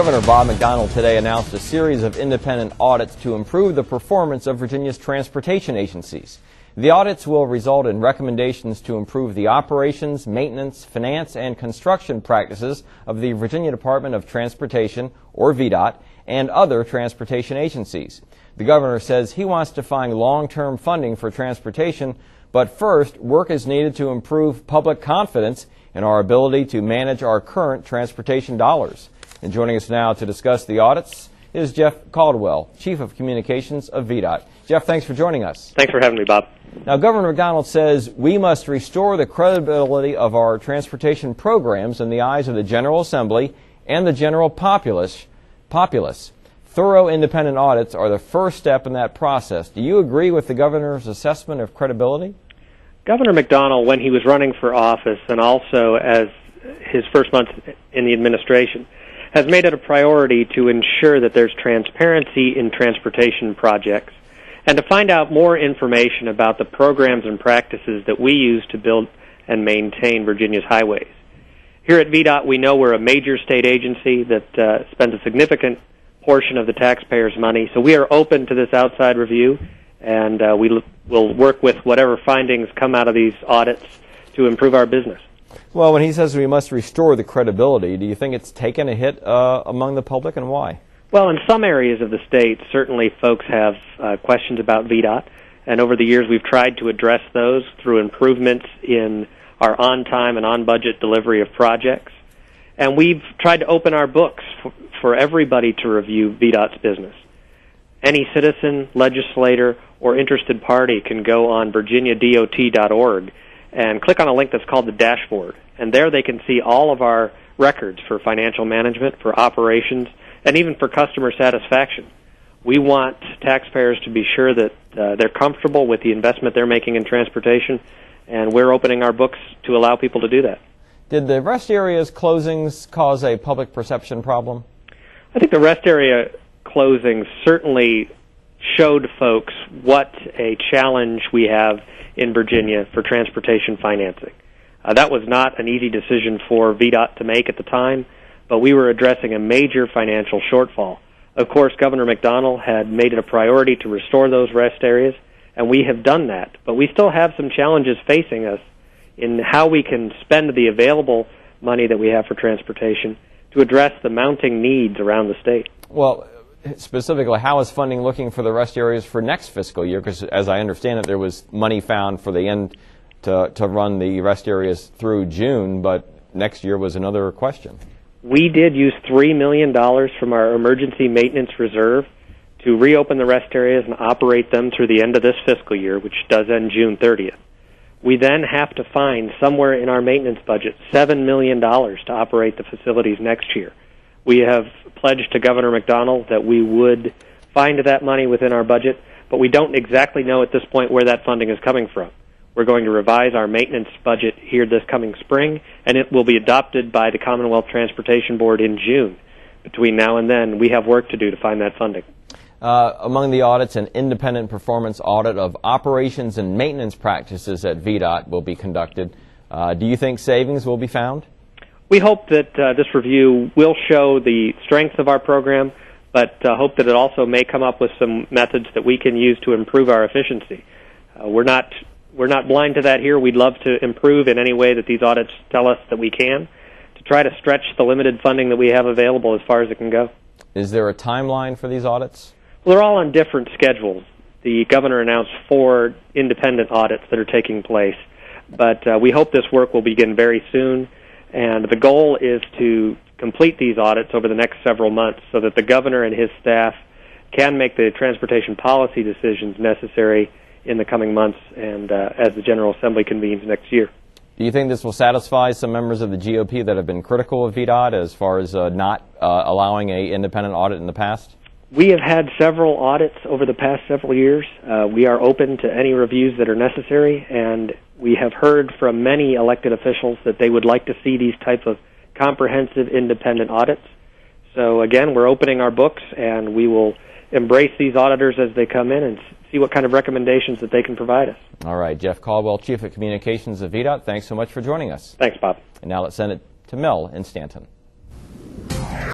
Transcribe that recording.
Governor Bob McDonnell today announced a series of independent audits to improve the performance of Virginia's transportation agencies. The audits will result in recommendations to improve the operations, maintenance, finance, and construction practices of the Virginia Department of Transportation, or VDOT, and other transportation agencies. The governor says he wants to find long-term funding for transportation, but first, work is needed to improve public confidence in our ability to manage our current transportation dollars. And joining us now to discuss the audits is Jeff Caldwell, Chief of Communications of VDOT. Jeff, thanks for joining us. Thanks for having me, Bob. Now, Governor McDonnell says we must restore the credibility of our transportation programs in the eyes of the General Assembly and the general populace. Thorough independent audits are the first step in that process. Do you agree with the governor's assessment of credibility? Governor McDonnell, when he was running for office and also as his first month in the administration, has made it a priority to ensure that there's transparency in transportation projects and to find out more information about the programs and practices that we use to build and maintain Virginia's highways. Here at VDOT, we know we're a major state agency that spends a significant portion of the taxpayers' money, so we are open to this outside review, and we will work with whatever findings come out of these audits to improve our business. Well, when he says we must restore the credibility, do you think it's taken a hit among the public, and why? Well, in some areas of the state, certainly folks have questions about VDOT, and over the years we've tried to address those through improvements in our on-time and on-budget delivery of projects. And we've tried to open our books for everybody to review VDOT's business. Any citizen, legislator, or interested party can go on virginiadot.org and click on a link that's called the dashboard. And there they can see all of our records for financial management, for operations, and even for customer satisfaction. We want taxpayers to be sure that they're comfortable with the investment they're making in transportation, and we're opening our books to allow people to do that. Did the rest areas closings cause a public perception problem? I think the rest area closings certainly showed folks what a challenge we have in Virginia for transportation financing. That was not an easy decision for VDOT to make at the time, but we were addressing a major financial shortfall. Of course, Governor McDonnell had made it a priority to restore those rest areas, and we have done that. But we still have some challenges facing us in how we can spend the available money that we have for transportation to address the mounting needs around the state. Well, specifically, how is funding looking for the rest areas for next fiscal year? Because as I understand it, there was money found for the end to run the rest areas through June, but next year was another question. We did use $3 million from our emergency maintenance reserve to reopen the rest areas and operate them through the end of this fiscal year, which does end June 30th. We then have to find somewhere in our maintenance budget $7 million to operate the facilities next year. We have pledged to Governor McDonnell that we would find that money within our budget, but we don't exactly know at this point where that funding is coming from. We're going to revise our maintenance budget here this coming spring, and it will be adopted by the Commonwealth Transportation Board in June. Between now and then, we have work to do to find that funding. Among the audits, an independent performance audit of operations and maintenance practices at VDOT will be conducted. Do you think savings will be found? We hope that this review will show the strength of our program, but hope that it also may come up with some methods that we can use to improve our efficiency. We're not blind to that here. We'd love to improve in any way that these audits tell us that we can, to try to stretch the limited funding that we have available as far as it can go. Is there a timeline for these audits? Well, they're all on different schedules. The governor announced 4 independent audits that are taking place, but we hope this work will begin very soon, and the goal is to complete these audits over the next several months so that the governor and his staff can make the transportation policy decisions necessary in the coming months and as the General Assembly convenes next year. Do you think this will satisfy some members of the GOP that have been critical of VDOT as far as not allowing an independent audit in the past? We have had several audits over the past several years. We are open to any reviews that are necessary, and we have heard from many elected officials that they would like to see these type of comprehensive independent audits. So again, we're opening our books, and we will embrace these auditors as they come in and see what kind of recommendations that they can provide us. All right, Jeff Caldwell, Chief of Communications of VDOT, thanks so much for joining us. Thanks, Bob. And now let's send it to Mel in Stanton.